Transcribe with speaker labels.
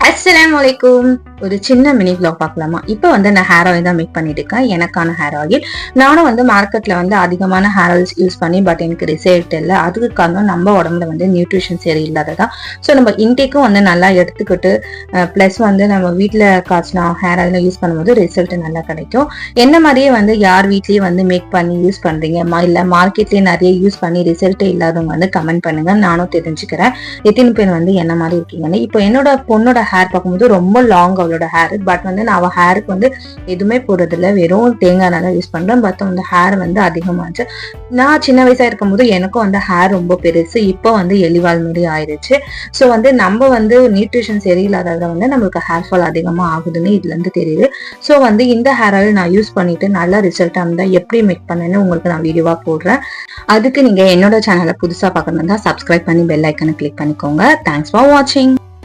Speaker 1: அஸ்ஸலாமுஅலைக்கும். ஒரு சின்ன mini vlog பார்க்கலாமா? இப்போ நான் ஹேர் ஆயில் தான் மேக் பண்ணிட்டு இருக்கேன். எனக்கான ஹேர் ஆயில். நானும் மார்க்கெட்ல அதிகமான ஹேர் ஆயில்ஸ் யூஸ் பண்ணி பட் எனக்கு ரிசல்ட் இல்லை. அதுக்கு காரணம் நம்ம உடம்புல நியூட்ரிஷன் சரியில்லாததான். ஸோ நம்ம இன்டேக்கும் நல்லா எடுத்துக்கிட்டு பிளஸ் நம்ம வீட்டில் காய்ச்சினா ஹேர் ஆயில் யூஸ் பண்ணும்போது ரிசல்ட் நல்லா கிடைக்கும். என்ன மாதிரியே யார் வீட்லயே மேக் பண்ணி யூஸ் பண்றீங்க இல்ல மார்க்கெட்லயே நிறைய யூஸ் பண்ணி ரிசல்ட்டே இல்லாதவங்க கமெண்ட் பண்ணுங்க. நானும் தெரிஞ்சுக்கிறேன் எத்தனை பேர் என்ன மாதிரி இருக்கீங்கன்னு. இப்போ என்னோட பொண்ணோட ஹேர் பார்க்கும்போது ரொம்ப லாங் அவளோட ஹேர். பட் நான் அவ ஹேருக்கு எதுவுமே போடுறது இல்லை, வெறும் தேங்காய் நல்லா யூஸ் பண்றேன். பட் ஹேர் அதிகமாச்சு. நான் சின்ன வயசா இருக்கும்போது எனக்கும் ஹேர் ரொம்ப பெருசு. இப்போ எலிவால் மாதிரி ஆயிடுச்சு. ஸோ நம்ம நியூட்ரிஷன் சரியில்லாதத நம்மளுக்கு ஹேர் ஃபால் அதிகமா ஆகுதுன்னு இதுல இருந்து தெரியுது. ஸோ இந்த ஹேர் ஆயில் நான் யூஸ் பண்ணிட்டு நல்ல ரிசல்ட் இருந்தா எப்படி மேக் பண்ணேன்னு உங்களுக்கு நான் வீடியோவா போடுறேன். அதுக்கு நீங்க என்னோட சேனலை புதுசா பார்க்கணும்னா சப்ஸ்கிரைப் பண்ணி பெல் ஐக்கனை கிளிக் பண்ணிக்கோங்க. தேங்க்ஸ் ஃபார் வாட்சிங்.